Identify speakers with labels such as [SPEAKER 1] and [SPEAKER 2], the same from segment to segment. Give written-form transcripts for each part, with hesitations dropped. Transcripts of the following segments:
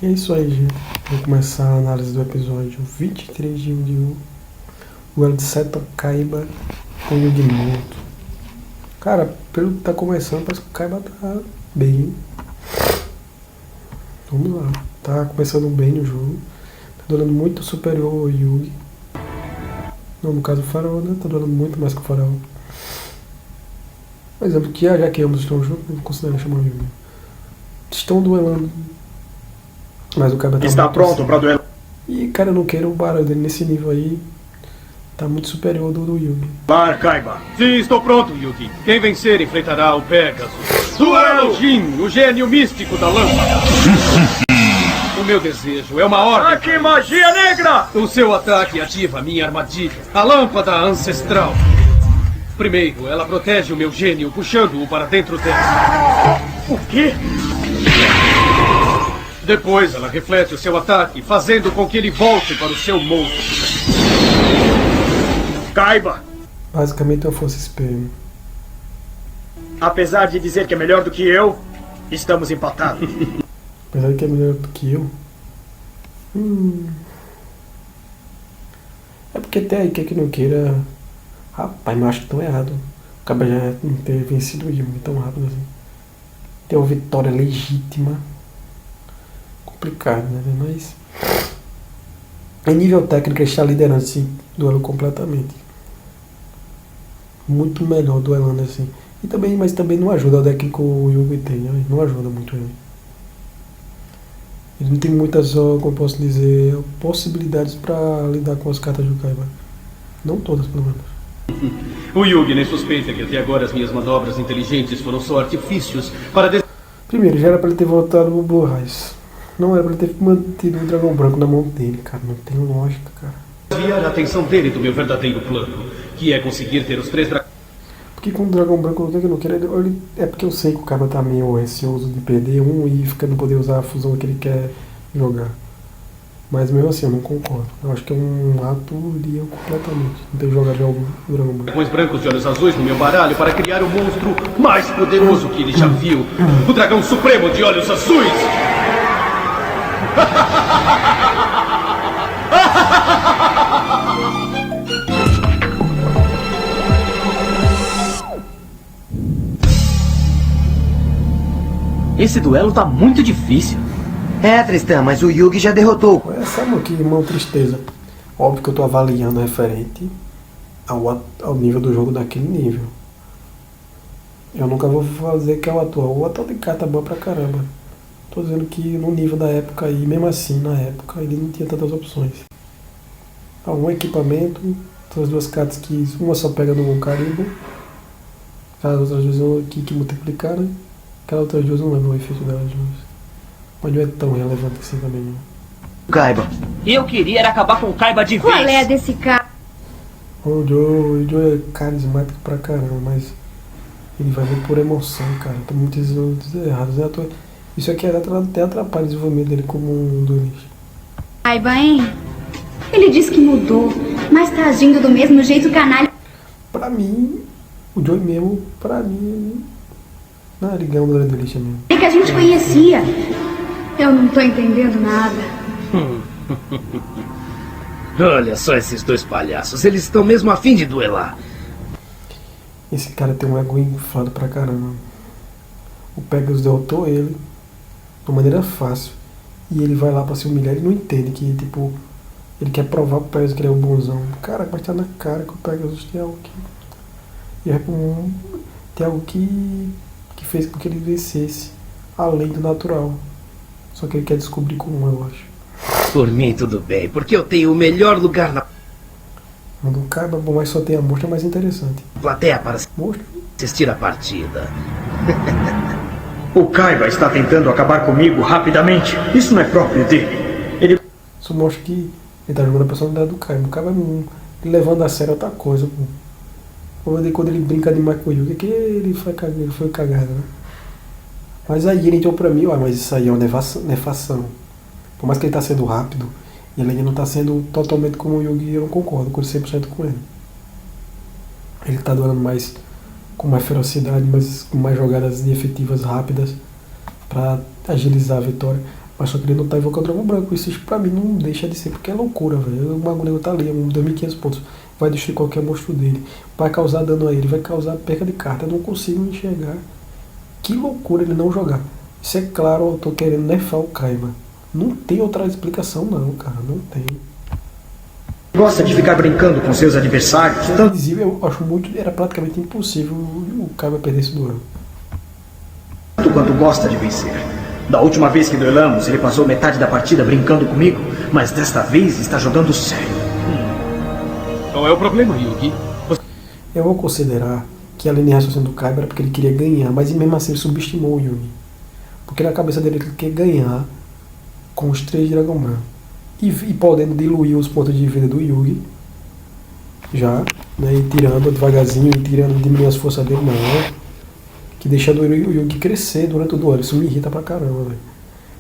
[SPEAKER 1] É isso aí, gente. Vou começar a análise do episódio 23 de Yu-Gi-Oh! O duelo de Seto Kaiba com Yugimoto. Cara, pelo que tá começando, parece que o Kaiba tá bem. Vamos lá. Tá começando bem no jogo. Tá duelando muito superior ao Yugi. Não, no caso o Faraó, né? Tá duelando muito mais que o Faraó. Por exemplo, que já que ambos estão juntos, não considero chamar o Yugi. Estão duelando. Mas o Kaiba tá
[SPEAKER 2] está
[SPEAKER 1] muito
[SPEAKER 2] pronto
[SPEAKER 1] assim.
[SPEAKER 2] para duelar.
[SPEAKER 1] E, cara, eu não quero o baralho dele nesse nível aí. Tá muito superior ao do Yugi.
[SPEAKER 2] Kaiba.
[SPEAKER 3] Sim, estou pronto, Yugi. Quem vencer enfrentará o Pegasus. Duelo Jin, o gênio místico da lâmpada. O meu desejo é uma ordem.
[SPEAKER 2] Aqui, magia negra!
[SPEAKER 3] O seu ataque ativa minha armadilha, a lâmpada ancestral. Primeiro, ela protege o meu gênio, puxando-o para dentro dela.
[SPEAKER 2] O quê?
[SPEAKER 3] Depois, ela reflete o seu ataque, fazendo com que ele volte para o seu monstro.
[SPEAKER 2] Kaiba,
[SPEAKER 1] Basicamente é uma força espelho.
[SPEAKER 2] apesar de dizer que é melhor do que eu, estamos empatados.
[SPEAKER 1] Apesar de que é melhor do que eu. É porque até aí, quer que não queira. Rapaz, mas eu acho que estão errado. O Kaiba já não ter vencido o Yugi tão rápido assim. Ter uma vitória legítima. Complicado, né? Mas. Em nível técnico, ele está liderando esse duelo completamente. Muito melhor duelando assim. E também, mas também não ajuda o deck que o Yugi tem, né? Não ajuda muito ele. Ele não tem muitas, como posso dizer, possibilidades para lidar com as cartas do Kaiba. Não todas, pelo menos.
[SPEAKER 3] O Yugi nem suspeita que até agora as minhas manobras inteligentes foram só artifícios para
[SPEAKER 1] Primeiro, já era para ele ter voltado o Blue Eyes. Não era para ele ter mantido o Dragão Branco na mão dele, cara. Não tem lógica, cara.
[SPEAKER 3] desviar a atenção dele do meu verdadeiro plano, que é conseguir ter os 3 dragões.
[SPEAKER 1] Porque com o Dragão Branco, o que eu não quero, é porque eu sei que o Kaiba tá meio receoso de perder um e fica não poder usar a fusão que ele quer jogar. Mas mesmo assim, eu não concordo. Eu acho que é um ato iria completamente. Não ter jogado jogo do Dragão Branco.
[SPEAKER 3] Dragões brancos de olhos azuis no meu baralho para criar o monstro mais poderoso que ele já viu. O dragão supremo de olhos azuis!
[SPEAKER 4] Esse duelo tá muito difícil.
[SPEAKER 5] É, Tristan, mas o Yugi já derrotou.
[SPEAKER 1] Sabe que, irmão, tristeza. Óbvio que eu tô avaliando referente ao nível do jogo daquele nível. Eu nunca vou fazer que é o atual. O atual tem carta boa pra caramba. Tô dizendo que no nível da época aí, mesmo assim, na época, ele não tinha tantas opções. Um equipamento, essas duas cartas que uma só pega no carimbo, as outras duas aqui que multiplicar, né? Aquelas outras duas não lembro o efeito delas, mas não é tão relevante assim também, não.
[SPEAKER 5] Kaiba.
[SPEAKER 4] Eu queria era acabar com o Kaiba de vez.
[SPEAKER 6] Qual é desse cara?
[SPEAKER 1] O Joe é carismático pra caramba, mas ele vai ver por emoção, cara. Tem muitos errados, né? Isso aqui até atrapalha o desenvolvimento dele como um duelista.
[SPEAKER 6] Aiba, hein? Ele diz que mudou, mas tá agindo do mesmo jeito canalha.
[SPEAKER 1] Pra mim, o Joe mesmo, pra mim, narigão do duelista mesmo.
[SPEAKER 6] É que a gente conhecia. Eu não tô entendendo nada.
[SPEAKER 4] Olha só esses dois palhaços, eles estão mesmo a fim de duelar.
[SPEAKER 1] Esse cara tem um ego inflado pra caramba. O Pegasus derrotou ele de uma maneira fácil. E ele vai lá pra se humilhar. Ele não entende que, tipo, ele quer provar pro Pegasus que ele é um bonzão. Cara, vai estar na cara que o Pegasus tem algo que. Tem algo que fez com que ele vencesse além do natural. Só que ele quer descobrir como, eu acho.
[SPEAKER 4] Por mim tudo bem, porque eu tenho o melhor lugar na
[SPEAKER 1] Quando o Kaiba, bom, mas só tem a mostra, é mais interessante.
[SPEAKER 4] plateia para
[SPEAKER 1] Mostra?
[SPEAKER 4] assistir a partida.
[SPEAKER 2] O Kaiba está tentando acabar comigo rapidamente. Isso não é próprio dele.
[SPEAKER 1] Isso mostra que ele tá jogando a personalidade do Kaiba. O Kaiba levando a sério outra coisa, pô. Quando ele brinca demais com o Yugi, que ele foi cagado, né? Mas aí ele entrou pra mim, ó, mas isso aí é uma nefação. Por mais que ele tá sendo rápido, ele ainda não tá sendo totalmente como o Yugi, eu não concordo com 100% com ele. Ele tá duelando mais com mais ferocidade, mas com mais jogadas efetivas rápidas para agilizar a vitória. Mas só que ele não tá invocando o dragão branco. Isso pra mim não deixa de ser, porque é loucura, velho. O Mago Negro tá ali, 2.500 pontos. Vai destruir qualquer monstro dele. Vai causar dano a ele, vai causar perca de carta. Eu não consigo enxergar. Que loucura ele não jogar. Isso é claro, eu tô querendo nerfar o Kaiba. Não tem outra explicação não, cara. Não tem.
[SPEAKER 2] Gosta de ficar brincando com seus adversários?
[SPEAKER 1] Tanto eu acho muito. Era praticamente impossível o Kaiba perder esse duelo.
[SPEAKER 2] Tanto quanto gosta de vencer. Da última vez que duelamos, ele passou metade da partida brincando comigo, mas desta vez está jogando sério.
[SPEAKER 3] Qual é o problema, Yugi?
[SPEAKER 1] Eu vou considerar que a linha de raciocínio do Kaiba era porque ele queria ganhar, mas mesmo assim ele subestimou o Yugi. Porque na cabeça dele ele quer ganhar com os 3 dragão branco. E podendo diluir os pontos de vida do Yugi. Já, né? E tirando devagarzinho, e diminuindo as forças dele, não. Que deixando o Yugi crescer durante o duelo. Isso me irrita pra caramba, velho.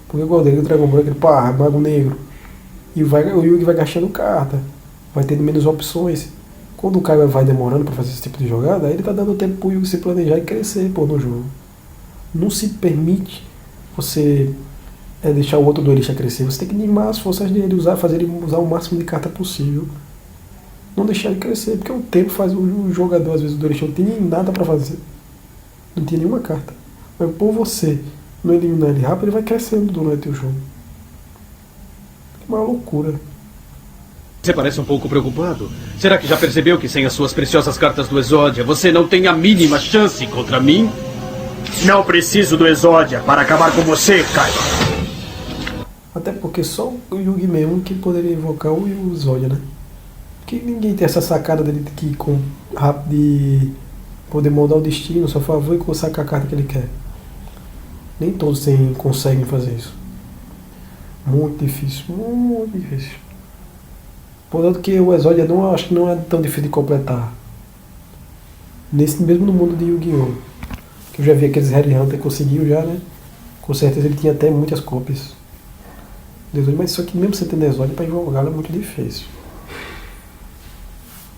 [SPEAKER 1] Porque igual dele, o dragão branco, ele pá, Mago Negro. E o Yugi vai gastando carta. Vai tendo menos opções. Quando o Kaiba vai demorando pra fazer esse tipo de jogada, aí ele tá dando tempo pro Yugi se planejar e crescer, pô, no jogo. Não se permite você deixar o outro duelista crescer. Você tem que animar as forças dele, fazer ele usar o máximo de carta possível. Não deixar ele crescer, porque o tempo faz o jogador, às vezes o duelista não tem nem nada pra fazer. Não tinha nenhuma carta. Mas por você não eliminar ele rápido, ele vai crescendo durante o jogo. Que uma loucura.
[SPEAKER 3] Você parece um pouco preocupado. Será que já percebeu que sem as suas preciosas cartas do Exódia, você não tem a mínima chance contra mim?
[SPEAKER 2] Não preciso do Exódia para acabar com você, Kaiba.
[SPEAKER 1] Até porque só o Yugi mesmo que poderia invocar o Exódia, né? Porque ninguém tem essa sacada dele de poder moldar o destino a seu favor e sacar a carta que ele quer. Nem todos conseguem fazer isso. Muito difícil, muito difícil. Portanto que o Exódia acho que não é tão difícil de completar. Mesmo no mundo de Yu-Gi-Oh! Que eu já vi aqueles Harry Hunter conseguiu já, né? Com certeza ele tinha até muitas cópias. Mas só que mesmo você tendo Exódia para jogar é muito difícil.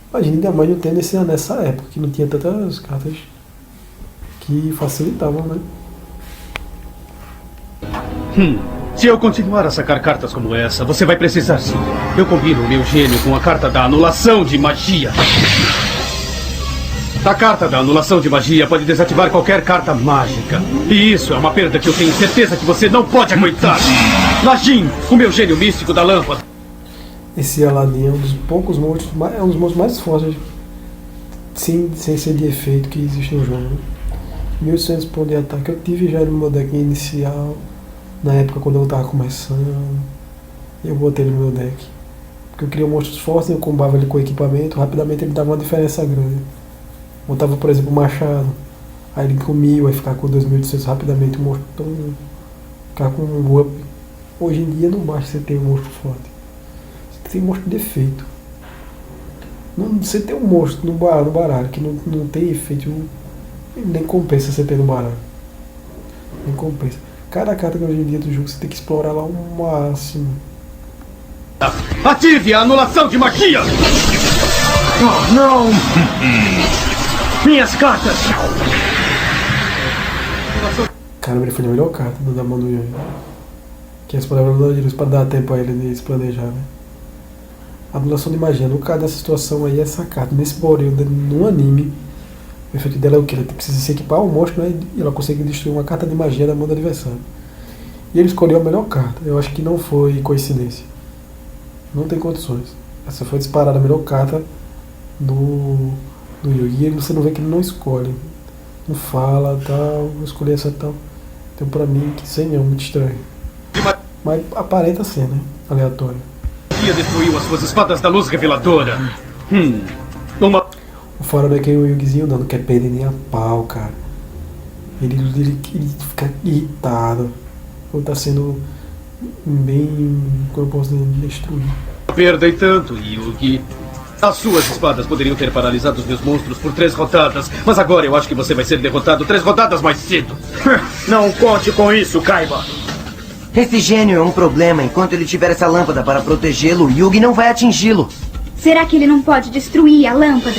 [SPEAKER 1] Imagina, ainda mais não tendo nessa época, que não tinha tantas cartas que facilitavam, né?
[SPEAKER 3] Se eu continuar a sacar cartas como essa, você vai precisar sim. Eu combino o meu gênio com a carta da anulação de magia. A carta da anulação de magia pode desativar qualquer carta mágica. E isso é uma perda que eu tenho certeza que você não pode aguentar. Lajin, o meu gênio místico da lâmpada.
[SPEAKER 1] Esse Aladdin é um dos poucos monstros, é um dos monstros mais fortes, sem ser de efeito, que existe no jogo. 1800 pontos de ataque. Eu tive já no meu deck inicial, na época quando eu tava começando. Eu botei no meu deck. Porque eu queria monstros fortes, eu combava ele com equipamento, rapidamente ele dava uma diferença grande. Botava, por exemplo, o machado, aí ele com 1000, aí ficar com 2800 rapidamente, o monstro tão. Ficar com um up. Hoje em dia não basta você ter um monstro forte. Você tem monstro de efeito. Você tem um monstro no baralho que não tem efeito, nem compensa você ter no baralho. Nem compensa. Cada carta que hoje em dia do jogo você tem que explorar lá o máximo.
[SPEAKER 3] Ative a anulação de magia!
[SPEAKER 2] Oh, não! Minhas cartas!
[SPEAKER 1] Caramba, ele foi a melhor carta da mão do Yugi. Que as palavras de luz para dar tempo a ele de se planejar, né? Anulação de magia. No caso dessa situação aí, essa carta, nesse Boril, no anime, o efeito dela é o que? Ela precisa se equipar ao monstro, né? E ela consegue destruir uma carta de magia da mão do adversário. E ele escolheu a melhor carta. Eu acho que não foi coincidência. Não tem condições. Essa foi disparada a melhor carta do Yugi. E você não vê que ele não escolhe. Não fala, tal, vou escolher essa tal. Então pra mim, que sem é muito estranho. Mas aparenta ser, né? Aleatório.
[SPEAKER 3] Destruiu as suas espadas da luz reveladora.
[SPEAKER 1] O fora é que o Yugizinho não quer perder nem a pau, cara. Ele fica irritado. Ou tá sendo bem, como eu posso dizer, destruído.
[SPEAKER 3] Perda e tanto, Yugi. As suas espadas poderiam ter paralisado os meus monstros por 3 rodadas, mas agora eu acho que você vai ser derrotado 3 rodadas mais cedo.
[SPEAKER 2] Não conte com isso, Kaiba.
[SPEAKER 5] Esse gênio é um problema. Enquanto ele tiver essa lâmpada para protegê-lo, Yugi não vai atingi-lo.
[SPEAKER 6] Será que ele não pode destruir a lâmpada?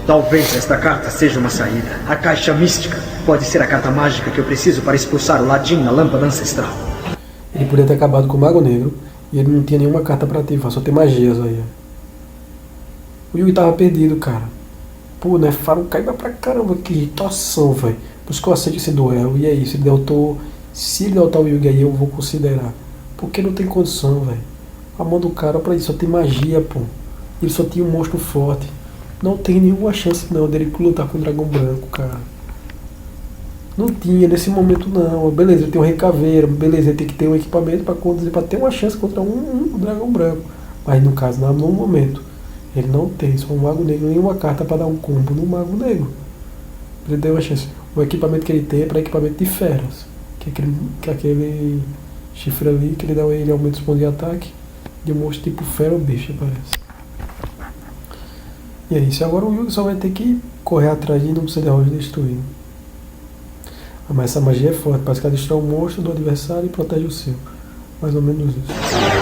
[SPEAKER 2] Talvez esta carta seja uma saída. A caixa mística pode ser a carta mágica que eu preciso para expulsar o Ladin na lâmpada ancestral.
[SPEAKER 1] Ele podia ter acabado com o Mago Negro e ele não tinha nenhuma carta pra ativar, só tem magias aí. O Yugi tava perdido, cara. Pô, né? Faro Kaiba pra caramba, que irritação, velho. Por isso que eu aceito esse duelo. E aí, se ele derrotar o Yugi aí, eu vou considerar. Porque não tem condição, velho. A mão do cara pra isso só tem magia, pô. Ele só tinha um monstro forte. Não tem nenhuma chance não dele lutar com o dragão branco, cara. Não tinha nesse momento não. Beleza, ele tem um recaveiro, beleza, ele tem que ter um equipamento pra ter uma chance contra um dragão branco. Mas no caso, no momento, ele não tem só um Mago Negro, nenhuma carta pra dar um combo no Mago Negro. Ele deu uma chance. O equipamento que ele tem é para equipamento de feras. Que é aquele chifre ali que ele aumenta os pontos de ataque de um monstro tipo fera ou bicho, parece. E é isso. Agora o Yugi só vai ter que correr atrás de não precisa de Roger destruindo. Mas essa magia é forte, parece que ela destrói o monstro do adversário e protege o seu. Mais ou menos isso.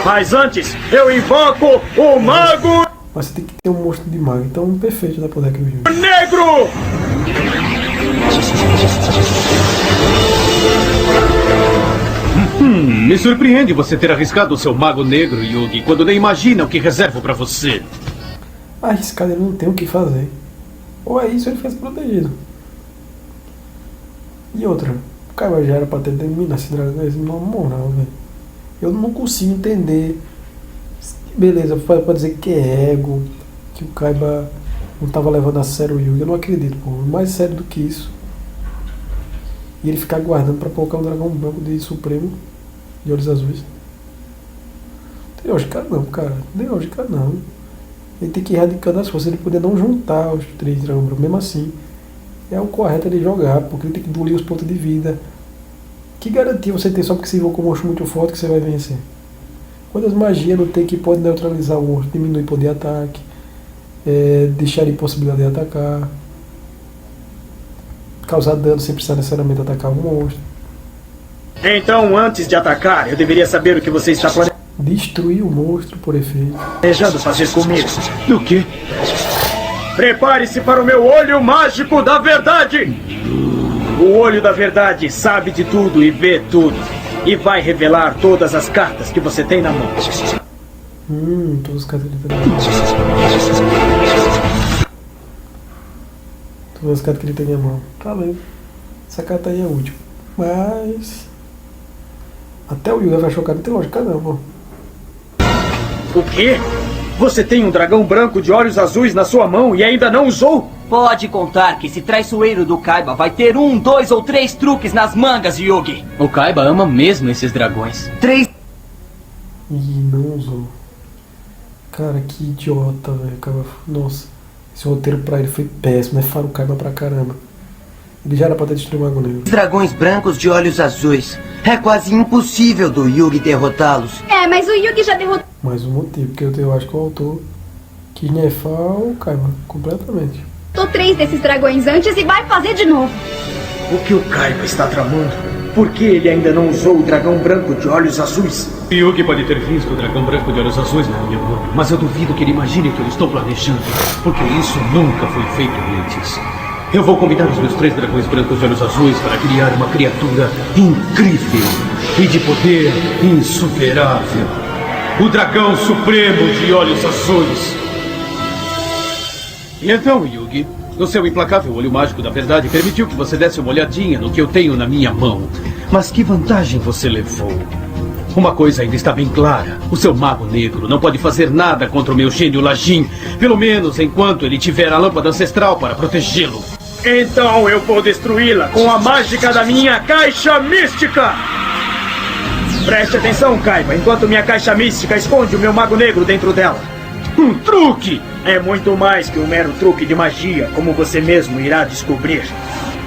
[SPEAKER 2] Mas antes, eu invoco o Mago
[SPEAKER 1] Mas você tem que ter um monstro de mago, então perfeito dá pra poder aqui o Yugi.
[SPEAKER 2] Negro!
[SPEAKER 3] Me surpreende você ter arriscado o seu Mago Negro, Yugi, quando nem imagina o que reservo pra você.
[SPEAKER 1] Arriscado, ele não tem o que fazer. Ou é isso, ele fez protegido. E outra, o Kaiba já era pra ter terminado esse dragão, na moral, velho. Eu não consigo entender. Beleza, pode dizer que é ego, que o Kaiba não tava levando a sério o Yugi. Eu não acredito, pô. Mais sério do que isso. E ele ficar guardando pra colocar um dragão branco de Supremo de olhos azuis. Tem lógica não, cara. Tem lógica não. Ele tem que ir erradicando as forças. Ele poder não juntar os 3 dragões brancos. Mesmo assim, é o correto ele jogar, porque ele tem que engolir os pontos de vida. Que garantia você tem só porque você invocou um monstro muito forte que você vai vencer? Quantas magias não tem que pode neutralizar o monstro, diminuir o poder de ataque, deixar a impossibilidade de atacar, causar dano sem precisar necessariamente atacar o monstro.
[SPEAKER 2] Então, antes de atacar, eu deveria saber o que você está
[SPEAKER 1] Destruir o monstro por efeito.
[SPEAKER 2] planejando fazer comigo.
[SPEAKER 3] O quê?
[SPEAKER 2] Prepare-se para o meu olho mágico da verdade! O olho da verdade sabe de tudo e vê tudo. E vai revelar todas as cartas que você tem na mão.
[SPEAKER 1] Todas as cartas que ele tem na mão. Todas as cartas que ele tem na mão. Tá vendo? Essa carta aí é útil. Mas até o Yuga vai chocar, não tem lógica não, pô.
[SPEAKER 2] O quê? Você tem um dragão branco de olhos azuis na sua mão e ainda não usou?
[SPEAKER 5] Pode contar que esse traiçoeiro do Kaiba vai ter 1, 2 ou 3 truques nas mangas, Yugi.
[SPEAKER 7] O Kaiba ama mesmo esses dragões.
[SPEAKER 5] 3.
[SPEAKER 1] E não usou. Cara, que idiota, velho. Nossa, esse roteiro pra ele foi péssimo, né? Faro Kaiba pra caramba. Ele já era pra ter destruído o Mago Negro.
[SPEAKER 5] Dragões brancos de olhos azuis. É quase impossível do Yugi derrotá-los.
[SPEAKER 6] É, mas o Yugi já derrotou.
[SPEAKER 1] Mais um motivo, porque eu acho que o autor quis nerfar o Kaiba completamente.
[SPEAKER 6] 3 desses dragões antes e vai fazer de novo.
[SPEAKER 2] O que o Kaiba está tramando? Por que ele ainda não usou o dragão branco de olhos azuis?
[SPEAKER 3] Yugi pode ter visto o dragão branco de olhos azuis na minha mão, mas eu duvido que ele imagine que eu estou planejando, porque isso nunca foi feito antes. Eu vou combinar os meus 3 dragões brancos de olhos azuis para criar uma criatura incrível e de poder insuperável. O dragão supremo de olhos azuis. E então, Yugi, o seu implacável olho mágico da verdade permitiu que você desse uma olhadinha no que eu tenho na minha mão. Mas que vantagem você levou? Uma coisa ainda está bem clara. O seu Mago Negro não pode fazer nada contra o meu gênio Lajin, pelo menos enquanto ele tiver a lâmpada ancestral para protegê-lo.
[SPEAKER 2] Então eu vou destruí-la com a mágica da minha caixa mística! Preste atenção, Kaiba, enquanto minha caixa mística esconde o meu Mago Negro dentro dela.
[SPEAKER 3] Um truque!
[SPEAKER 2] É muito mais que um mero truque de magia, como você mesmo irá descobrir.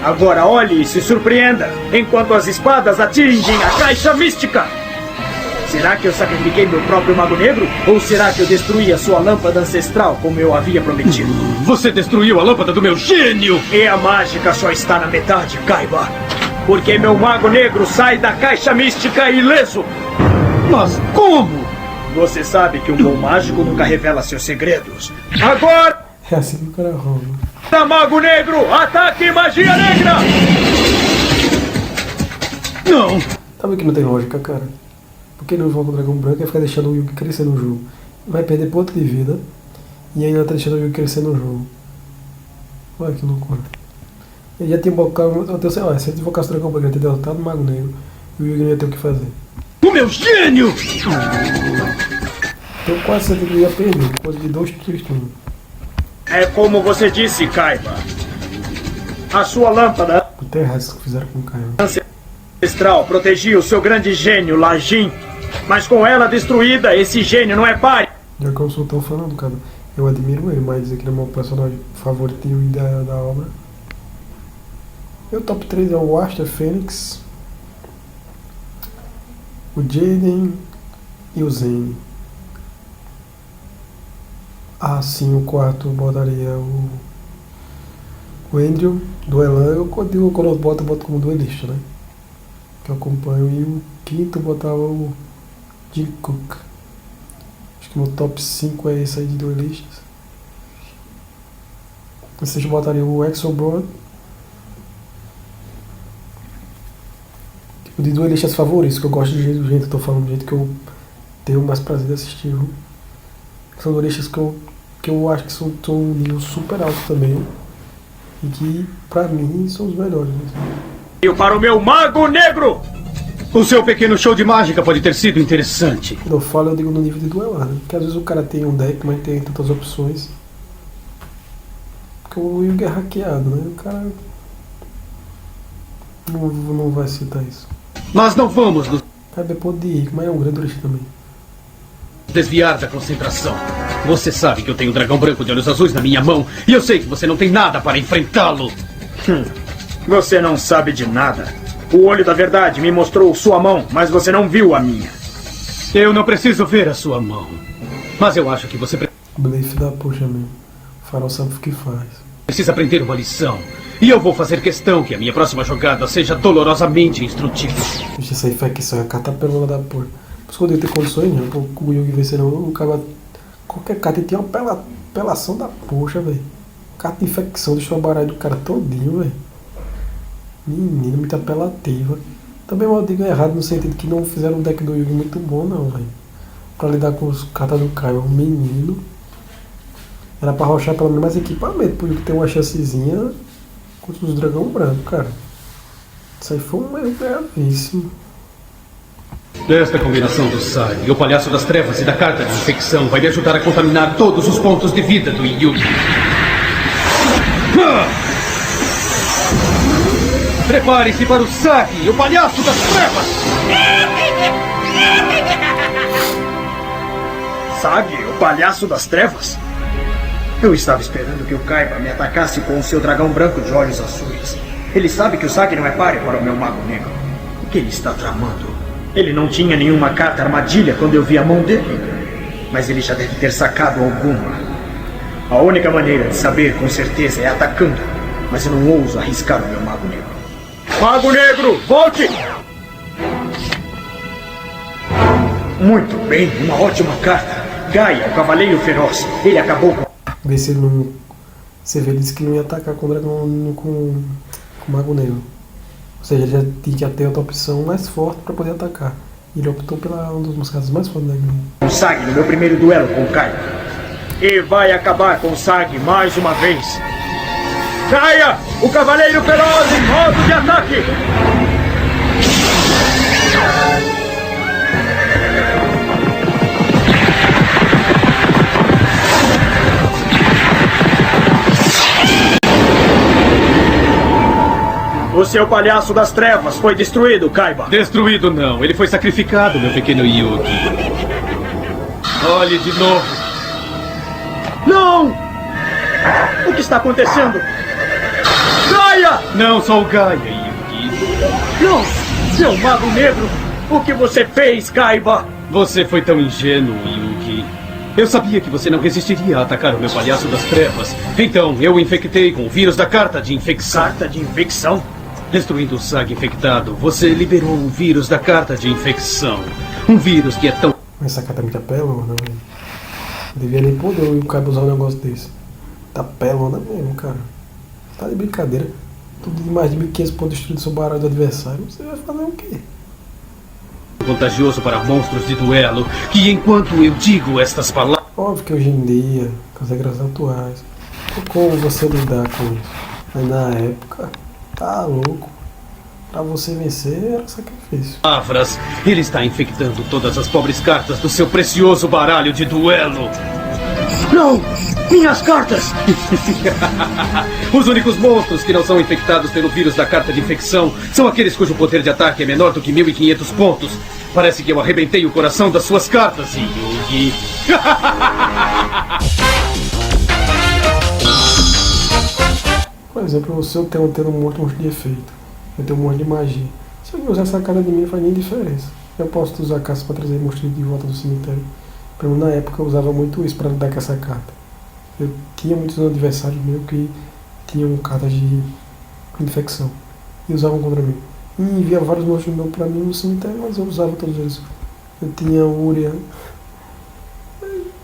[SPEAKER 2] Agora olhe e se surpreenda, enquanto as espadas atingem a caixa mística! Será que eu sacrifiquei meu próprio Mago Negro? Ou será que eu destruí a sua lâmpada ancestral, como eu havia prometido?
[SPEAKER 3] Você destruiu a lâmpada do meu gênio!
[SPEAKER 2] E a mágica só está na metade, Kaiba. Porque meu Mago Negro sai da caixa mística ileso.
[SPEAKER 3] Mas como?
[SPEAKER 2] Você sabe que um bom mágico nunca revela seus segredos. Agora,
[SPEAKER 1] É assim que o cara rouba.
[SPEAKER 2] Mago Negro, ataque magia negra!
[SPEAKER 3] Não!
[SPEAKER 1] Sabe que não tem lógica, cara? Porque não invoca o dragão branco e fica deixando o Yugi crescer no jogo. Vai perder ponto de vida e ainda tá deixando o Yugi crescer no jogo. Olha que loucura. Ele já tinha invocado. Eu tenho, sei lá, se ele invocasse o dragão branco, ele ia ter derrotado o Mago Negro e o Yugi não ia ter o que fazer.
[SPEAKER 3] O meu gênio!
[SPEAKER 1] Tenho quase certeza que ele ia perder, coisa de 2 turnos.
[SPEAKER 2] É como você disse, Kaiba. A sua lâmpada
[SPEAKER 1] O terrestre que fizeram com o Caio.
[SPEAKER 2] ancestral protegia o seu grande gênio, Lajin. Mas com ela destruída, esse gênio não é páreo.
[SPEAKER 1] Já que eu sou tão falando, cara, eu admiro ele, mas dizer que ele é meu personagem favorito e da obra. Meu top 3 é o Aster Fênix, o Jaden e o Zen. Ah, sim, o quarto eu botaria o Andrew, do Elan. Quando eu boto como duelista, né? Que eu acompanho. E o quinto eu botava o Jim Cook. Acho que meu top 5 é esse aí de duelistas. O sexto eu botaria o Exobrod. Tipo, de duelistas favoritos, que eu gosto do jeito que eu tô falando, do jeito que eu tenho mais prazer de assistir. Viu? São duelistas que eu acho que são um nível super alto também. E que, pra mim, são os melhores. Né?
[SPEAKER 2] E para o meu Mago Negro!
[SPEAKER 3] O seu pequeno show de mágica pode ter sido interessante.
[SPEAKER 1] Quando eu falo, eu digo no nível de duelar, né? Porque às vezes o cara tem um deck, mas tem tantas opções. Porque o Yugi é hackeado, né? O cara não vai citar isso.
[SPEAKER 3] Nós não vamos nos
[SPEAKER 1] Cara, pode ir, mas é um grande duelista também.
[SPEAKER 3] desviar da concentração. Você sabe que eu tenho um dragão branco de olhos azuis na minha mão e eu sei que você não tem nada para enfrentá-lo.
[SPEAKER 2] Você não sabe de nada. O olho da verdade me mostrou sua mão, mas você não viu a minha.
[SPEAKER 3] Eu não preciso ver a sua mão. Mas eu acho que você
[SPEAKER 1] Blefe da puxa mesmo. O Farol sabe o que faz.
[SPEAKER 3] precisa aprender uma lição. E eu vou fazer questão que a minha próxima jogada seja dolorosamente instrutiva.
[SPEAKER 1] Deixa essa infecção, é a catapelona da porra. Por isso que eu devo ter condições, né? O Yugi vencer não. O cara. Qualquer carta tem uma pelação da poxa, velho. Carta de infecção, deixou o baralho do cara todinho, velho. Menino, muito apelativa. Também eu digo errado no sentido que não fizeram um deck do Yugi muito bom, não, velho. Pra lidar com os cartas do Caio, menino. Era pra arrochar pelo menos mais equipamento, pro Yugi ter uma chancezinha contra os dragão branco, cara. Isso aí foi um erro gravíssimo.
[SPEAKER 3] Esta combinação do Sai, o palhaço das trevas e da carta de infecção vai me ajudar a contaminar todos os pontos de vida do Yugi. Prepare-se para o Sagi, o palhaço das trevas!
[SPEAKER 2] Sagi, o palhaço das trevas? Eu estava esperando que o Kaiba me atacasse com o seu dragão branco de olhos azuis. Ele sabe que o Sagi não é páreo para o meu Mago Negro. O que ele está tramando? Ele não tinha nenhuma carta armadilha quando eu vi a mão dele. Mas ele já deve ter sacado alguma. A única maneira de saber com certeza é atacando. Mas eu não ouso arriscar o meu Mago Negro. Mago Negro, volte! Muito bem, uma ótima carta. Gaia, o Cavaleiro Feroz. Ele acabou com...
[SPEAKER 1] Ver se ele não. Você vê, ele disse que não ia atacar com o dragão com o Mago Negro. Ou seja, ele já tinha que ter outra opção mais forte para poder atacar. Ele optou pela uma das cartas mais fortes da game.
[SPEAKER 2] o Sagi no meu primeiro duelo com o Kaiba. E vai acabar com o Sagi mais uma vez. Gaia, o Cavaleiro Feroz em modo de ataque! O seu palhaço das trevas foi destruído, Kaiba.
[SPEAKER 3] Destruído não, ele foi sacrificado, meu pequeno Yugi. Olhe de novo.
[SPEAKER 2] Não! O que está acontecendo? Gaia!
[SPEAKER 3] Não sou o Gaia, Yugi.
[SPEAKER 2] Não! Seu Mago Negro! O que você fez, Kaiba?
[SPEAKER 3] Você foi tão ingênuo, Yugi. Eu sabia que você não resistiria a atacar o meu palhaço das trevas. Então, eu o infectei com o vírus da carta de infecção.
[SPEAKER 2] Carta de infecção?
[SPEAKER 3] Destruindo o Sagi infectado, você liberou o vírus da carta de infecção. Um vírus que é tão...
[SPEAKER 1] Essa carta é muito pelona, velho. Não devia nem poder o Kaiba usar um negócio desse. Tá pelona mesmo, cara. Tá de brincadeira. Tudo de mais de 1.500 pontos destruído seu baralho do adversário. Você vai fazer o quê?
[SPEAKER 3] contagioso para monstros de duelo, que enquanto eu digo estas palavras...
[SPEAKER 1] Óbvio que hoje em dia, com as regras atuais, tem como você lidar com isso. Mas na época, tá louco. Pra você vencer era sacrifício.
[SPEAKER 3] palavras, ele está infectando todas as pobres cartas do seu precioso baralho de duelo.
[SPEAKER 2] Não! Minhas cartas!
[SPEAKER 3] Os únicos monstros que não são infectados pelo vírus da carta de infecção são aqueles cujo poder de ataque é menor do que 1500 pontos. Parece que eu arrebentei o coração das suas cartas, Yugi.
[SPEAKER 1] Por exemplo, se eu tenho um monte de efeito, eu tenho um monte de magia. Se eu usar essa carta de mim, não faz nem diferença. Eu posso usar a caça para trazer monstros de volta do cemitério. Pelo menos na época eu usava muito isso para lidar com essa carta. Eu tinha muitos adversários meus que tinham cartas de infecção e usavam contra mim. E envia vários monstros novos para mim no cemitério, mas eu usava todos eles. Eu tinha Uria,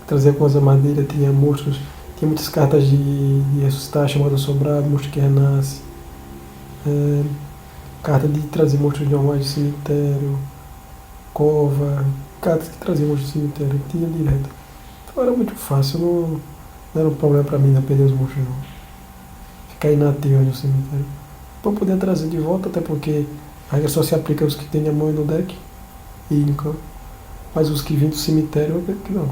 [SPEAKER 1] trazia com as armadilhas, tinha monstros, tinha muitas cartas de ressuscitar, chamada sobrado, monstro que renasce. Carta de trazer monstros normais de cemitério, cova, cartas que traziam monstros de cemitério, tinha direto. Então era muito fácil, não era um problema pra mim não perder os monstros não. Ficar inativo no cemitério. Pra poder trazer de volta, até porque a regra só se aplica aos que tem na mão e no deck e no campo. Mas os que vêm do cemitério eu acredito que não.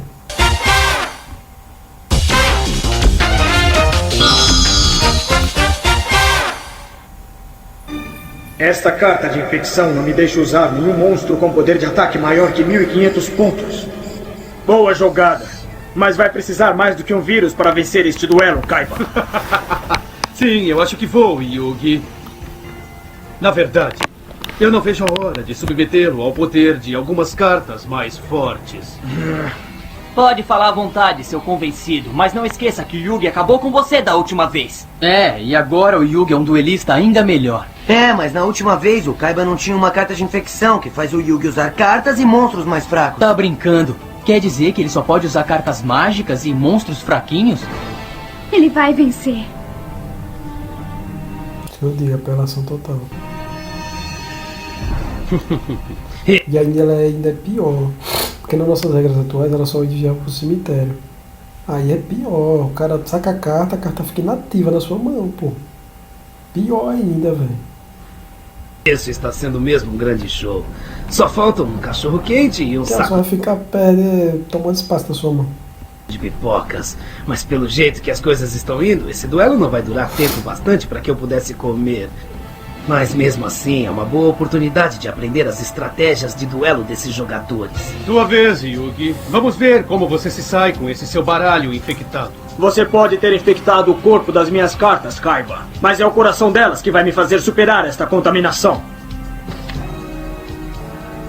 [SPEAKER 2] Esta carta de infecção não me deixa usar nenhum monstro com poder de ataque maior que 1500 pontos. Boa jogada. Mas vai precisar mais do que um vírus para vencer este duelo, Kaiba.
[SPEAKER 3] Sim, eu acho que vou, Yugi. Na verdade, eu não vejo a hora de submetê-lo ao poder de algumas cartas mais fortes.
[SPEAKER 7] Pode falar à vontade, seu convencido, mas não esqueça que o Yugi acabou com você da última vez. É, e agora o Yugi é um duelista ainda melhor.
[SPEAKER 5] É, mas na última vez o Kaiba não tinha uma carta de infecção que faz o Yugi usar cartas e monstros mais fracos.
[SPEAKER 7] Tá brincando? Quer dizer que ele só pode usar cartas mágicas e monstros fraquinhos?
[SPEAKER 6] Ele vai vencer.
[SPEAKER 1] Eu digo, apelação total. E ainda ela ainda é pior. Porque nas nossas regras atuais ela só enviava pro cemitério. Aí é pior. O cara saca a carta fica inativa na sua mão, pô. Pior ainda, velho.
[SPEAKER 4] Isso está sendo mesmo um grande show. Só falta um cachorro quente e um
[SPEAKER 1] O cara só
[SPEAKER 4] saco
[SPEAKER 1] vai ficar tomando espaço na sua mão.
[SPEAKER 4] de pipocas. Mas pelo jeito que as coisas estão indo, esse duelo não vai durar tempo bastante para que eu pudesse comer. Mas mesmo assim, é uma boa oportunidade de aprender as estratégias de duelo desses jogadores.
[SPEAKER 3] Sua vez, Yugi. Vamos ver como você se sai com esse seu baralho infectado.
[SPEAKER 2] Você pode ter infectado o corpo das minhas cartas, Kaiba. Mas é o coração delas que vai me fazer superar esta contaminação.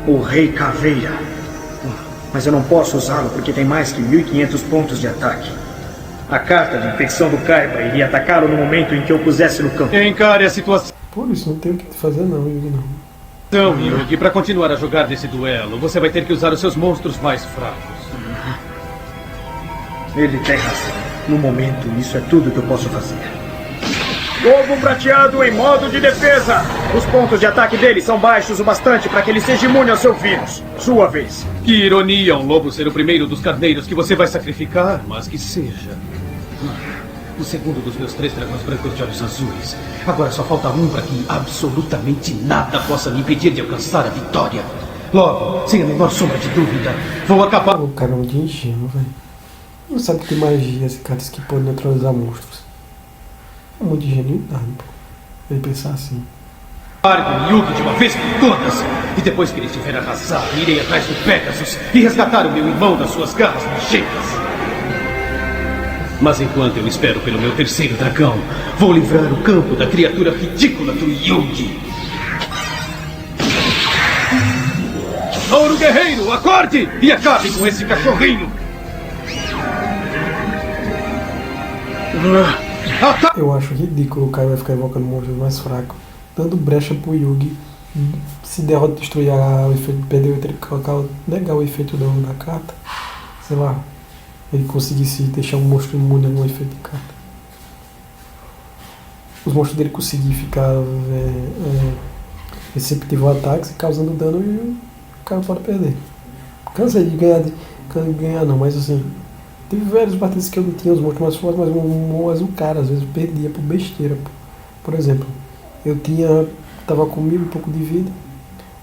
[SPEAKER 2] O Rei Caveira. Mas eu não posso usá-lo porque tem mais que 1500 pontos de ataque. A carta de infecção do Kaiba iria atacá-lo no momento em que eu pusesse no campo.
[SPEAKER 3] Encare a situação,
[SPEAKER 1] Por isso, não tem o que fazer não, Yugi, não.
[SPEAKER 3] Yugi. Para continuar a jogar nesse duelo, você vai ter que usar os seus monstros mais fracos.
[SPEAKER 2] Ele tem razão. No momento, isso é tudo que eu posso fazer. Lobo prateado em modo de defesa. Os pontos de ataque dele são baixos o bastante para que ele seja imune ao seu vírus. Sua vez.
[SPEAKER 3] Que ironia um lobo ser o primeiro dos carneiros que você vai sacrificar, mas que seja. O segundo dos meus 3 dragões brancos de olhos azuis. Agora só falta um para que absolutamente nada possa me impedir de alcançar a vitória. Logo, sem a menor sombra de dúvida, vou acabar...
[SPEAKER 1] O cara é muito ingênuo, velho. Não sabe que tem magias e cartas que podem neutralizar monstros. É muito ingenuidade, pô. Ele pensar assim.
[SPEAKER 3] com Yugi de uma vez por todas. E depois que ele estiver arrasado, irei atrás do Pegasus e resgatar o meu irmão das suas garras nojentas. Mas enquanto eu espero pelo meu terceiro dragão, vou livrar o campo da criatura ridícula do Yugi. Ouro Guerreiro, acorde e acabe com esse cachorrinho.
[SPEAKER 1] Eu acho ridículo o Kai vai ficar evocando monstros mais fracos, dando brecha pro Yugi se derrota, destruir o efeito, perder o efeito, negar o efeito da carta, sei lá, ele conseguisse deixar um monstro imune a um efeito de carta. Os monstros dele conseguirem ficar receptivo a ataques e causando dano cara pode perder. Cansei de ganhar não, mas assim, teve várias partidas que eu não tinha os monstros mais fortes, mas o cara às vezes perdia por besteira. Pô. Por exemplo, tava com 1000 e pouco de vida,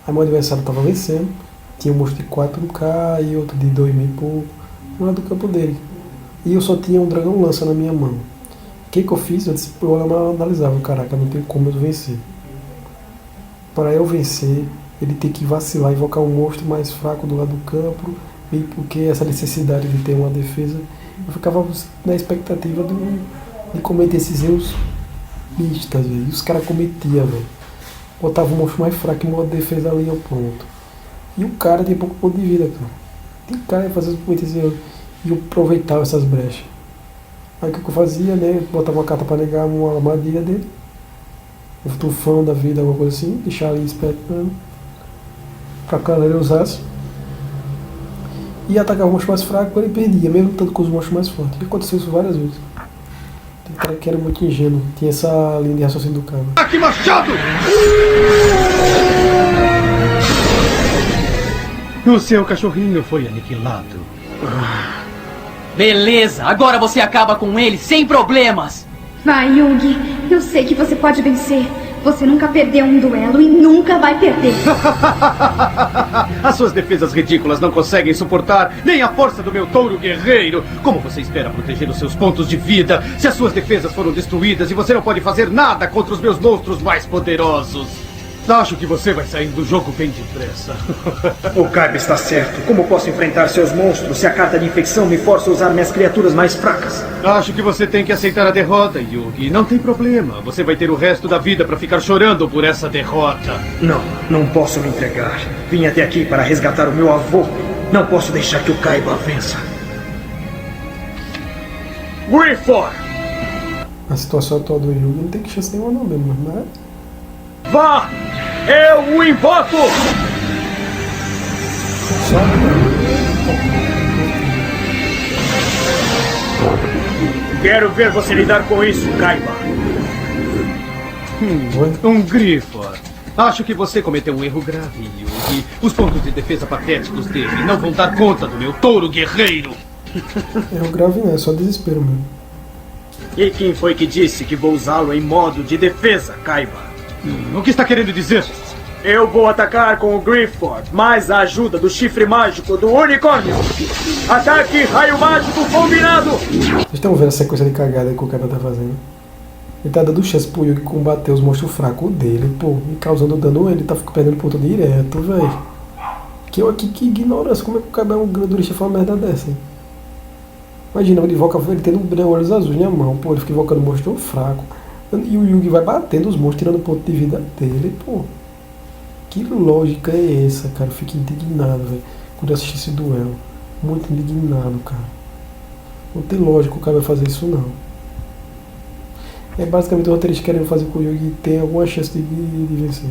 [SPEAKER 1] aí meu adversário tava vencendo, tinha um monstro de 4K e outro de 2000 e pouco, um lado do campo dele. E eu só tinha um dragão lança na minha mão. O que eu fiz? Eu analisava, caraca, não tem como eu vencer. Para eu vencer, ele tem que vacilar e invocar um monstro mais fraco do lado do campo, e porque essa necessidade de ter uma defesa, eu ficava na expectativa de cometer esses erros bestas, velho. E os caras cometiam, velho. Botava um monstro mais fraco em modo de defesa ali ao ponto. E o cara tem pouco ponto de vida, cara. Tem cara que fazer esses erros. E eu aproveitava essas brechas. Aí o que eu fazia, né? Eu botava uma carta para negar uma armadilha dele. Um tufão da vida, alguma coisa assim. Deixar ali esperando. Pra que ele usasse. E atacava o monstro mais fraco, ele perdia, mesmo tanto com os monstros mais fortes. E aconteceu isso várias vezes. Tem cara que era muito ingênuo. Tinha essa linha de raciocínio do cara.
[SPEAKER 3] Aqui, machado! O seu cachorrinho foi aniquilado.
[SPEAKER 7] Beleza, agora você acaba com ele sem problemas.
[SPEAKER 6] Vai, Yugi. Eu sei que você pode vencer. Você nunca perdeu um duelo e nunca vai perder.
[SPEAKER 3] As suas defesas ridículas não conseguem suportar nem a força do meu touro guerreiro. Como você espera proteger os seus pontos de vida se as suas defesas foram destruídas e você não pode fazer nada contra os meus monstros mais poderosos? Acho que você vai sair do jogo bem depressa.
[SPEAKER 2] O Kaiba está certo. Como posso enfrentar seus monstros se a carta de infecção me força a usar minhas criaturas mais fracas?
[SPEAKER 3] Acho que você tem que aceitar a derrota, Yugi. Não tem problema. Você vai ter o resto da vida para ficar chorando por essa derrota.
[SPEAKER 2] Não posso me entregar. Vim até aqui para resgatar o meu avô. Não posso deixar que o Kaiba vença. Griffor!
[SPEAKER 1] A situação atual do Yugi não tem chance nenhuma não mesmo, né?
[SPEAKER 2] Vá! Eu o invoco! Quero ver você lidar com isso, Kaiba.
[SPEAKER 3] Um Griffor. Acho que você cometeu um erro grave, Yugi. Os pontos de defesa patéticos dele não vão dar conta do meu touro guerreiro.
[SPEAKER 1] Erro grave não, é só desespero mesmo.
[SPEAKER 2] E quem foi que disse que vou usá-lo em modo de defesa, Kaiba?
[SPEAKER 3] O que está querendo dizer?
[SPEAKER 2] Eu vou atacar com o Griffor, mais a ajuda do chifre mágico do unicórnio. Ataque raio mágico combinado!
[SPEAKER 1] Vocês estão vendo a sequência de cagada que o cara tá fazendo? Ele tá dando chance pro Yugi combater os monstros fracos dele, pô, e causando dano ele tá perdendo ponto direto, velho. Que ignorância, como é que o cara é um grandurista fala uma merda dessa, hein? Imagina, ele tendo olhos azuis na mão, pô, ele fica invocando um monstro fraco. E o Yugi vai batendo os monstros, tirando ponto de vida dele, pô. Que lógica é essa, cara? Eu fico indignado, velho, quando eu assisti esse duelo. Muito indignado, cara. Não tem lógica o cara vai fazer isso, não. É basicamente o roteirista querendo fazer com o Yugi ter alguma chance de vencer.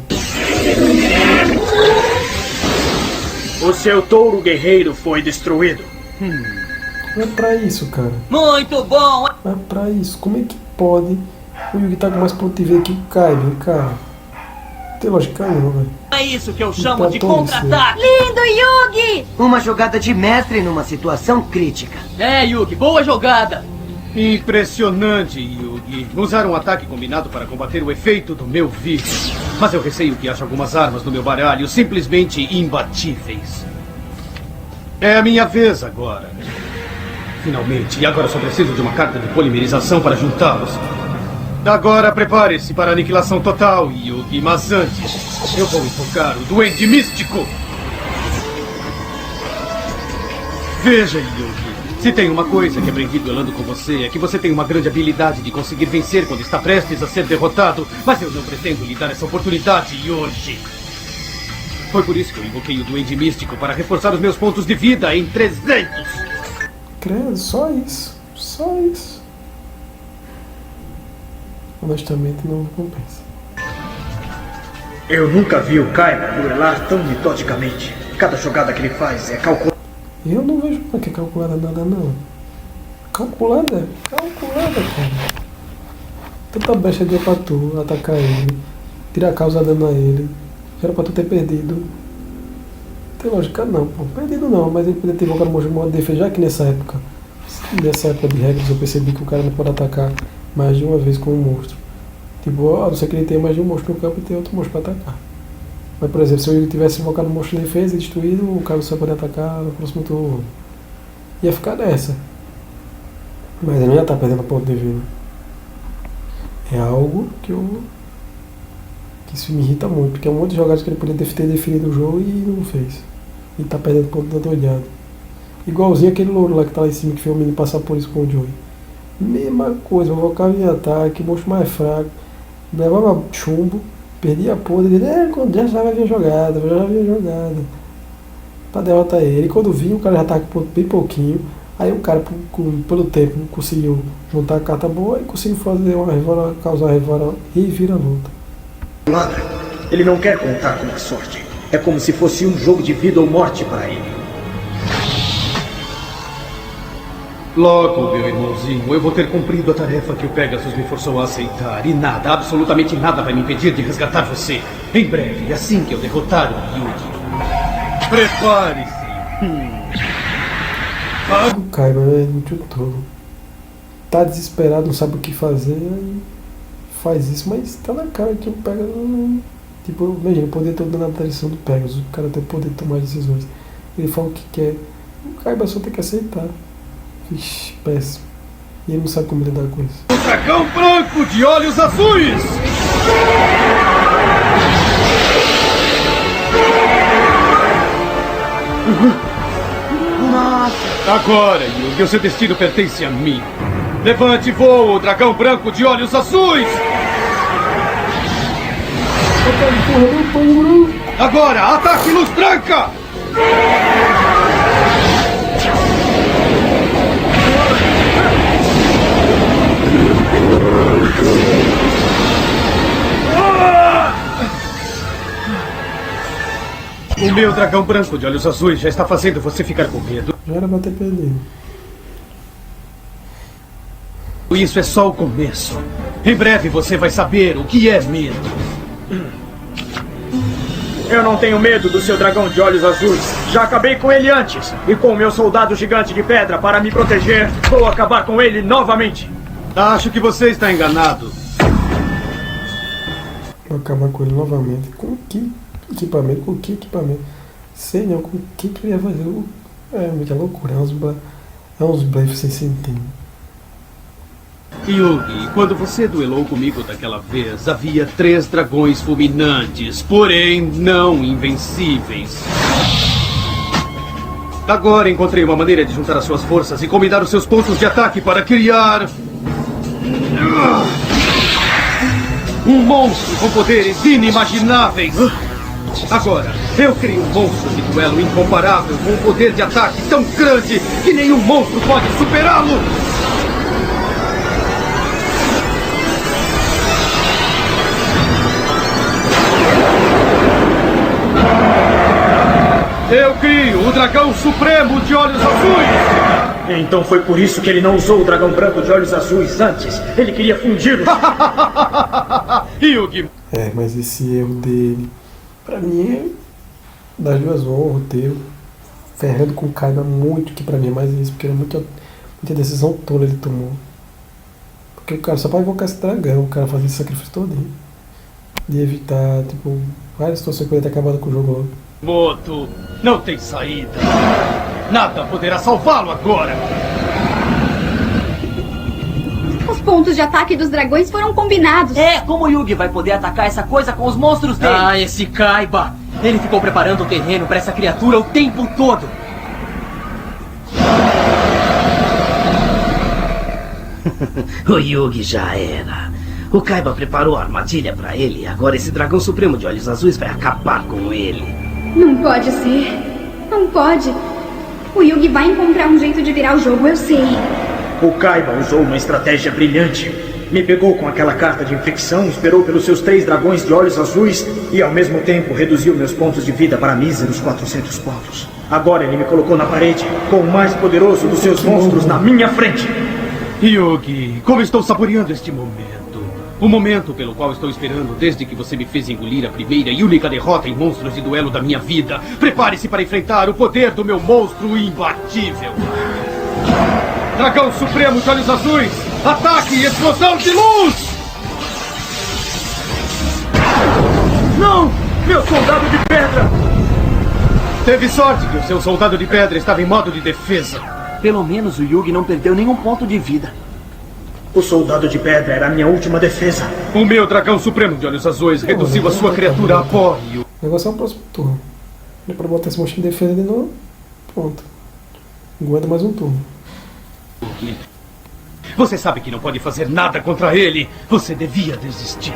[SPEAKER 2] O seu touro guerreiro foi destruído.
[SPEAKER 1] Não é pra isso, cara.
[SPEAKER 7] Muito bom!
[SPEAKER 1] Não é pra isso. Como é que pode o Yugi tá com mais ponto de vida que o Kaiba, cara? Não tem lógica não, velho.
[SPEAKER 7] É isso que eu chamo de contra-ataque!
[SPEAKER 6] Lindo, Yugi!
[SPEAKER 5] Uma jogada de mestre numa situação crítica.
[SPEAKER 7] É, Yugi, boa jogada!
[SPEAKER 3] Impressionante, Yugi. Usar um ataque combinado para combater o efeito do meu vício. Mas eu receio que ache algumas armas no meu baralho simplesmente imbatíveis. É a minha vez agora. Finalmente, e agora só preciso de uma carta de polimerização para juntá-los. Agora prepare-se para a aniquilação total, Yugi, mas antes, eu vou invocar o Duende Místico. Veja, Yugi, se tem uma coisa que aprendi duelando com você, é que você tem uma grande habilidade de conseguir vencer quando está prestes a ser derrotado, mas eu não pretendo lhe dar essa oportunidade hoje. Foi por isso que eu invoquei o Duende Místico, para reforçar os meus pontos de vida em 300.
[SPEAKER 1] Credo, só isso. Só isso. Honestamente, não compensa.
[SPEAKER 2] Eu nunca vi o Kaiba duelar tão metodicamente. Cada jogada que ele faz é calculada.
[SPEAKER 1] Eu não vejo que é calculada nada, não. Calculada, cara. Tanta brecha deu pra tu atacar ele, tirar a causa dano a ele. Já era pra tu ter perdido. tem lógica não, pô. Perdido não, mas ele poderia ter invocado o monstro de modo de defesa, já que nessa época de regras eu percebi que o cara não pode atacar mais de uma vez com um monstro. Tipo, a não ser que ele tenha mais de um monstro no campo e tenha outro monstro para atacar. Mas, por exemplo, se ele tivesse invocado um monstro de defesa e destruído, o cara só poderia atacar no próximo turno. Ia ficar nessa. Mas ele não ia estar perdendo ponto de vida. É algo que isso me irrita muito, porque é um monte de jogadas que ele poderia ter definido o jogo e não fez. E tá perdendo ponto da doidada. Igualzinho aquele louro lá que tá lá em cima, que fez o menino passar por isso com o Joey. Mesma coisa, eu invocava em ataque, monstro mais fraco, levava chumbo, perdia a porra, ele quando já havia jogada, pra derrotar ele. E quando vinha, o cara já tava com ponto bem pouquinho. Aí o cara, pelo tempo, conseguiu juntar a carta boa e conseguiu fazer causar uma reviravolta.
[SPEAKER 2] Ele não quer contar com a sorte. É como se fosse um jogo de vida ou morte para ele.
[SPEAKER 3] Logo, meu irmãozinho, eu vou ter cumprido a tarefa que o Pegasus me forçou a aceitar. E nada, absolutamente nada vai me impedir de resgatar você. Em breve, assim que eu derrotar o Yugi. Prepare-se.
[SPEAKER 1] O Kaiba é muito tolo. Tá desesperado, não sabe o que fazer, aí faz isso, mas tá na cara que o Pegasus. Tipo, imagina, o poder todo na tradição do Pegasus. O cara tem o poder de tomar decisões. Ele fala o que quer. O Kaiba só tem que aceitar. Ixi, péssimo. E ele não sabe como lidar com isso.
[SPEAKER 3] O dragão branco de olhos azuis! Agora, Yugi, o seu destino pertence a mim. Levante voo, dragão branco de olhos azuis! Agora, ataque luz branca! O meu dragão branco de olhos azuis já está fazendo você ficar com medo.
[SPEAKER 1] Já era pra ter perdido.
[SPEAKER 3] Isso é só o começo. Em breve você vai saber o que é medo.
[SPEAKER 2] Eu não tenho medo do seu dragão de olhos azuis. Já acabei com ele antes. E com o meu soldado gigante de pedra para me proteger, vou acabar com ele novamente.
[SPEAKER 3] Acho que você está enganado.
[SPEAKER 1] Vou acabar com ele novamente. Com que equipamento? Com que equipamento? Sei não, com que ele ia fazer? É muita loucura. É uns blefs sem sentido.
[SPEAKER 3] Yugi, quando você duelou comigo daquela vez, havia 3 dragões fulminantes, porém não invencíveis. Agora encontrei uma maneira de juntar as suas forças e combinar os seus pontos de ataque para criar um monstro com poderes inimagináveis. Agora, eu crio um monstro de duelo incomparável com um poder de ataque tão grande que nenhum monstro pode superá-lo. Eu crio o dragão supremo de olhos azuis!
[SPEAKER 2] Então foi por isso que ele não usou o dragão branco de olhos azuis antes. Ele queria fundi-los.
[SPEAKER 3] Yugi!
[SPEAKER 1] Mas esse erro dele, pra mim, é das duas honras, o roteiro. Ferrando com o Kaiba muito, que pra mim é mais isso, porque era muita decisão tola ele tomou. Porque o cara só pode invocar esse dragão, o cara fazer esse sacrifício todo. De evitar, tipo, várias situações que poderia ter acabado com o jogo logo.
[SPEAKER 3] Moto, não tem saída. Nada poderá salvá-lo agora.
[SPEAKER 6] Os pontos de ataque dos dragões foram combinados.
[SPEAKER 7] Como o Yugi vai poder atacar essa coisa com os monstros dele? Ah, esse Kaiba! Ele ficou preparando o terreno para essa criatura o tempo todo.
[SPEAKER 4] O Yugi já era. O Kaiba preparou a armadilha para ele. Agora esse dragão supremo de olhos azuis vai acabar com ele.
[SPEAKER 6] Não pode ser. Não pode. O Yugi vai encontrar um jeito de virar o jogo, eu sei.
[SPEAKER 2] O Kaiba usou uma estratégia brilhante. Me pegou com aquela carta de infecção, esperou pelos seus 3 dragões de olhos azuis e ao mesmo tempo reduziu meus pontos de vida para míseros 400 pontos. Agora ele me colocou na parede com o mais poderoso dos seus monstros na minha frente.
[SPEAKER 3] Yugi, como estou saboreando este momento. O momento pelo qual estou esperando desde que você me fez engolir a primeira e única derrota em monstros de duelo da minha vida. Prepare-se para enfrentar o poder do meu monstro imbatível. Dragão Supremo de Olhos Azuis, ataque e explosão de luz!
[SPEAKER 2] Não! Meu soldado de pedra!
[SPEAKER 3] Teve sorte que o seu soldado de pedra estava em modo de defesa.
[SPEAKER 7] Pelo menos o Yugi não perdeu nenhum ponto de vida.
[SPEAKER 2] O soldado de pedra era a minha última defesa.
[SPEAKER 3] O meu Dragão Supremo de Olhos Azuis reduziu a sua criatura a pó e o...
[SPEAKER 1] O negócio é o próximo turno. Depois botar esse monstro de defesa de novo. Pronto. Aguarda mais um turno.
[SPEAKER 3] Você sabe que não pode fazer nada contra ele. Você devia desistir.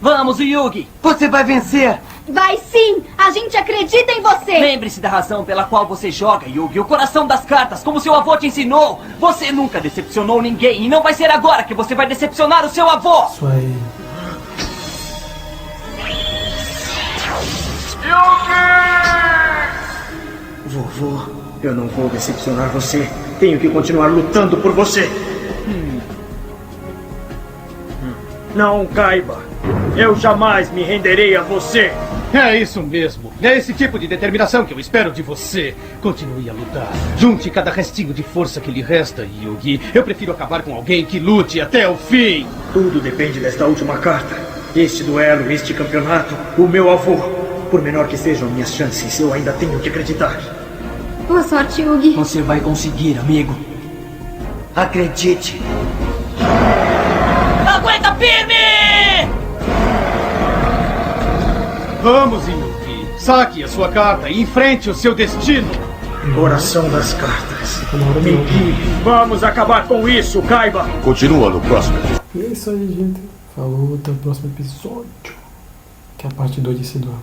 [SPEAKER 7] Vamos, Yugi!
[SPEAKER 5] Você vai vencer!
[SPEAKER 6] Vai sim! A gente acredita em você!
[SPEAKER 7] Lembre-se da razão pela qual você joga, Yugi. O coração das cartas, como seu avô te ensinou. Você nunca decepcionou ninguém e não vai ser agora que você vai decepcionar o seu avô!
[SPEAKER 1] Isso aí.
[SPEAKER 2] Vovô, eu não vou decepcionar você. Tenho que continuar lutando por você. Não, Kaiba. Eu jamais me renderei a você.
[SPEAKER 3] É isso mesmo. É esse tipo de determinação que eu espero de você. Continue a lutar. Junte cada restinho de força que lhe resta, Yugi. Eu prefiro acabar com alguém que lute até o fim.
[SPEAKER 2] Tudo depende desta última carta. Este duelo, este campeonato, o meu avô. Por menor que sejam minhas chances, eu ainda tenho que acreditar.
[SPEAKER 6] Boa sorte, Yugi.
[SPEAKER 7] Você vai conseguir, amigo.
[SPEAKER 5] Acredite!
[SPEAKER 7] Aguenta firme!
[SPEAKER 3] Vamos, Yugi. Saque a sua carta e enfrente o seu destino.
[SPEAKER 2] Coração das cartas. Me guie. Vamos acabar com isso, Kaiba.
[SPEAKER 8] Continua no próximo.
[SPEAKER 1] E é isso aí, gente. Falou, até o próximo episódio. Que é a parte 2 desse duelo.